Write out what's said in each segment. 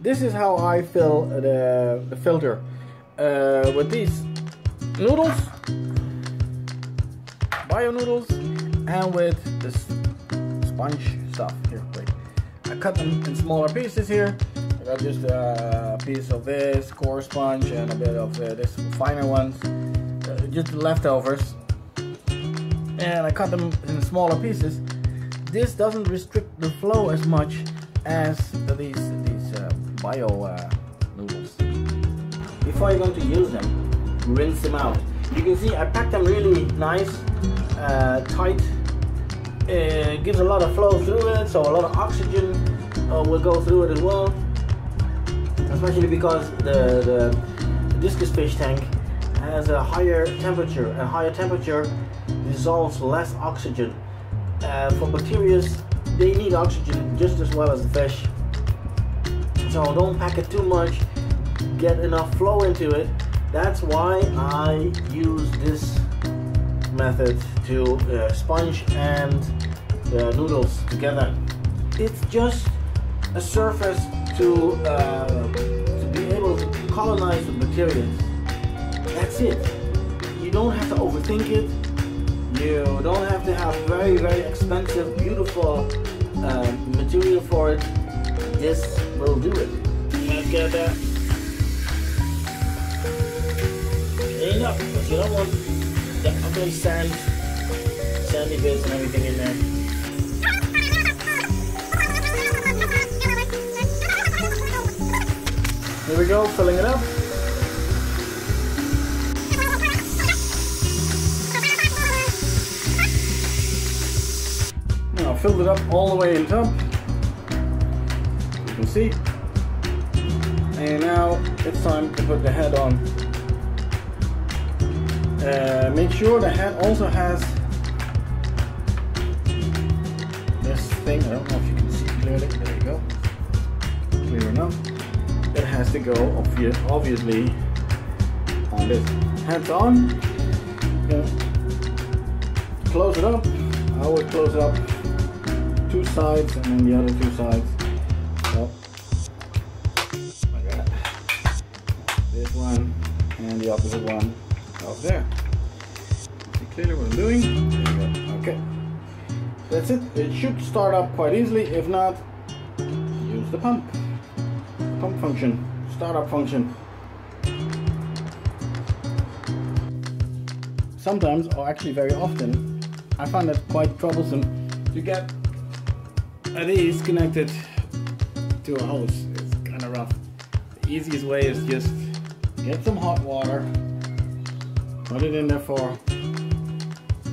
this is how I fill the filter with these noodles, bio noodles, and with this sponge stuff. Here, wait. I cut them in smaller pieces here. I got just a piece of this core sponge and a bit of this finer ones, just the leftovers. And I cut them in smaller pieces. This doesn't restrict the flow as much as these bio noodles. Before you're going to use them, rinse them out. You can see I packed them really nice, tight. It gives a lot of flow through it, so a lot of oxygen will go through it as well. Especially because the discus fish tank has a higher temperature, and higher temperature dissolves less oxygen. For bacteria, they need oxygen just as well as the fish. So don't pack it too much, get enough flow into it. That's why I use this method to sponge and the noodles together. It's just a surface to be able to colonize the bacteria. That's it. You don't have to overthink it. You don't have to have very, very expensive, beautiful material for it. This will do it. Let's get that. Enough, because you don't want the ugly sandy bits and everything in there. Here we go, filling it up. Now filled it up all the way in top. You can see. And now it's time to put the head on. Make sure the head also has this thing. I don't know if you can see clearly. There you go. Clear enough. It has to go obviously on this. Head's on. Close it up. I always close it up 2 sides and then the other 2 sides. So, like that. This one and the opposite one out there. See clearly what I'm doing? There we go. Okay. That's it. It should start up quite easily. If not, use the pump. Pump function, startup function. Sometimes, or actually very often, I find it quite troublesome to get these connected to a hose. It's kind of rough. The easiest way is just get some hot water, put it in there for a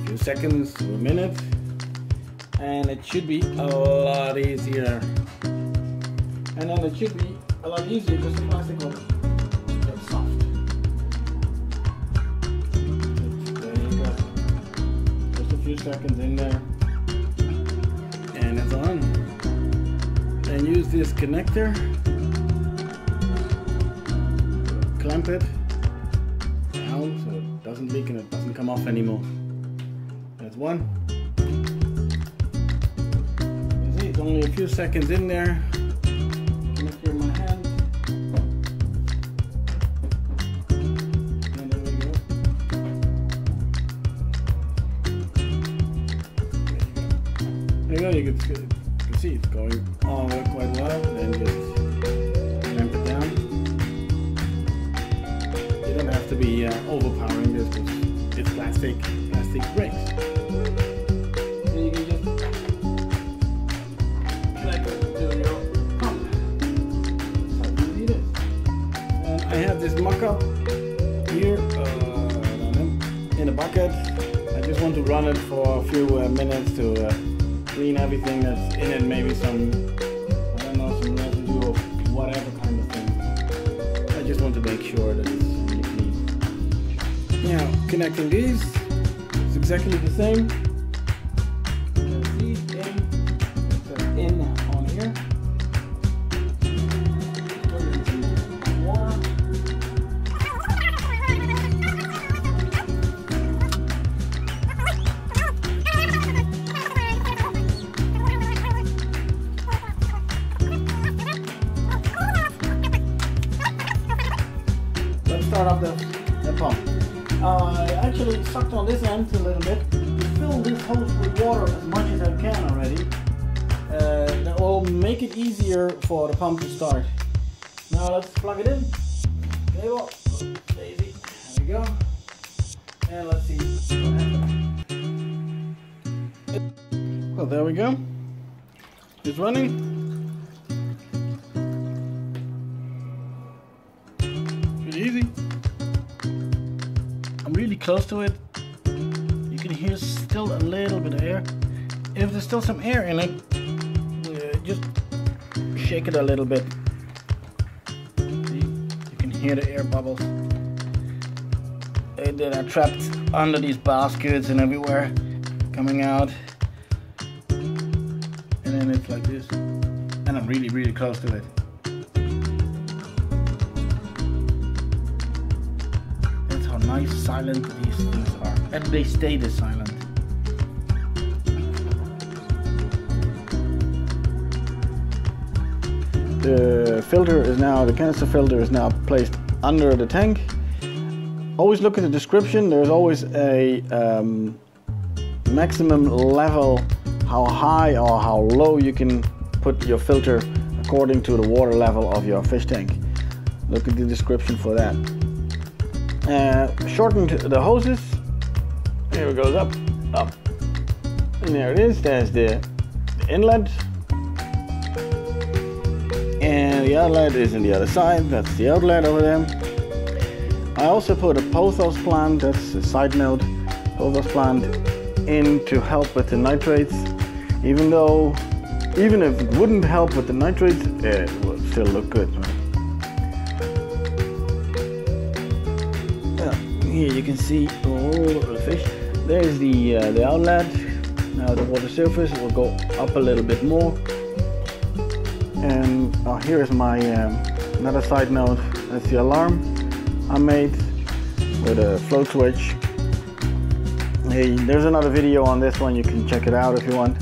few seconds to a minute, and it should be a lot easier. And then it should be a lot easier because the plastic will get soft. There you go. Just a few seconds in there. And it's on. Then use this connector. Clamp it down so it doesn't leak and it doesn't come off anymore. That's one. You see, it's only a few seconds in there. You can see it's going all the way quite well. Then just clamp it down. You don't have to be overpowering this because it's plastic breaks. And you can just connect it to your pump. That's how easy it is. And I have this mock-up here in a bucket. I just want to run it for a few minutes to clean everything that's in it, maybe some, I don't know, some residue of whatever kind of thing. I just want to make sure that it's really clean. Now, connecting these, it's exactly the same. These in on here. Put in some water. start up the pump. I actually sucked on this end a little bit to fill this hose with water as much as I can already. That will make it easier for the pump to start. Now let's plug it in. Cable, Daisy, there we go. And let's see what happens. Well, there we go. It's running. Pretty easy. I'm really close to it. You can hear still a little bit of air. If there's still some air in it, just shake it a little bit. See? You can hear the air bubbles. They are trapped under these baskets and everywhere, coming out. And then it's like this. And I'm really, really close to it. That's how nice, silent these things are. And they stay this silent. The filter is now, the canister filter is now placed under the tank. Always look at the description. There's always a maximum level, how high or how low you can put your filter according to the water level of your fish tank. Look at the description for that. Shortened the hoses. Here it goes up, up. And there it is. There's the inlet. And the outlet is on the other side. That's the outlet over there. I also put a pothos plant, that's a side note, pothos plant in to help with the nitrates. Even if it wouldn't help with the nitrates, it would still look good. Right? Here you can see all the fish. There's the outlet. Now the water surface will go up a little bit more. And here is my another side note. That's the alarm I made with a float switch. Hey, there's another video on this one. You can check it out if you want.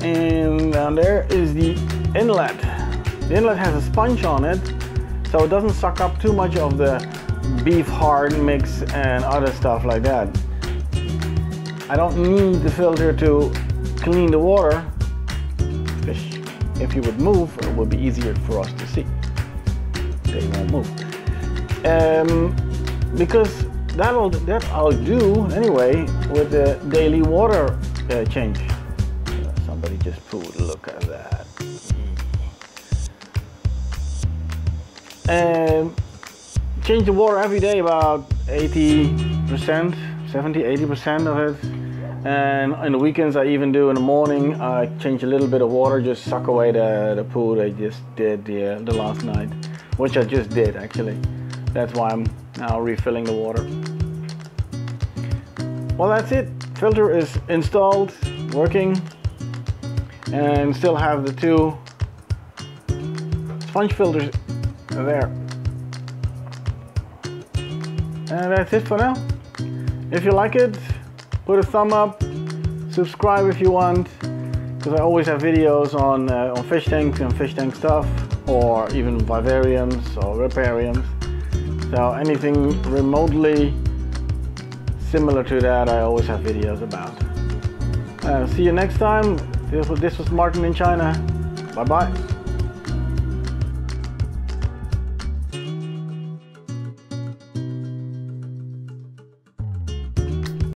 And down there is the inlet. The inlet has a sponge on it, so it doesn't suck up too much of the beef hard mix and other stuff like that. I don't need the filter to clean the water. Fish, if you would move, it would be easier for us to see. They won't move. Because that I'll do anyway with the daily water change. Somebody just pooed, look at that. Change the water every day, about 80%, 70-80% of it. And in the weekends I even do in the morning, I change a little bit of water, just suck away the poo I just did the last night. Which I just did actually. That's why I'm now refilling the water. Well, that's it. Filter is installed, working, and still have the two sponge filters there. And that's it for now. If you like it, put a thumb up, subscribe if you want, because I always have videos on fish tanks and fish tank stuff, or even vivariums or ripariums. So anything remotely similar to that, I always have videos about. See you next time. This was Martin in China. Bye bye.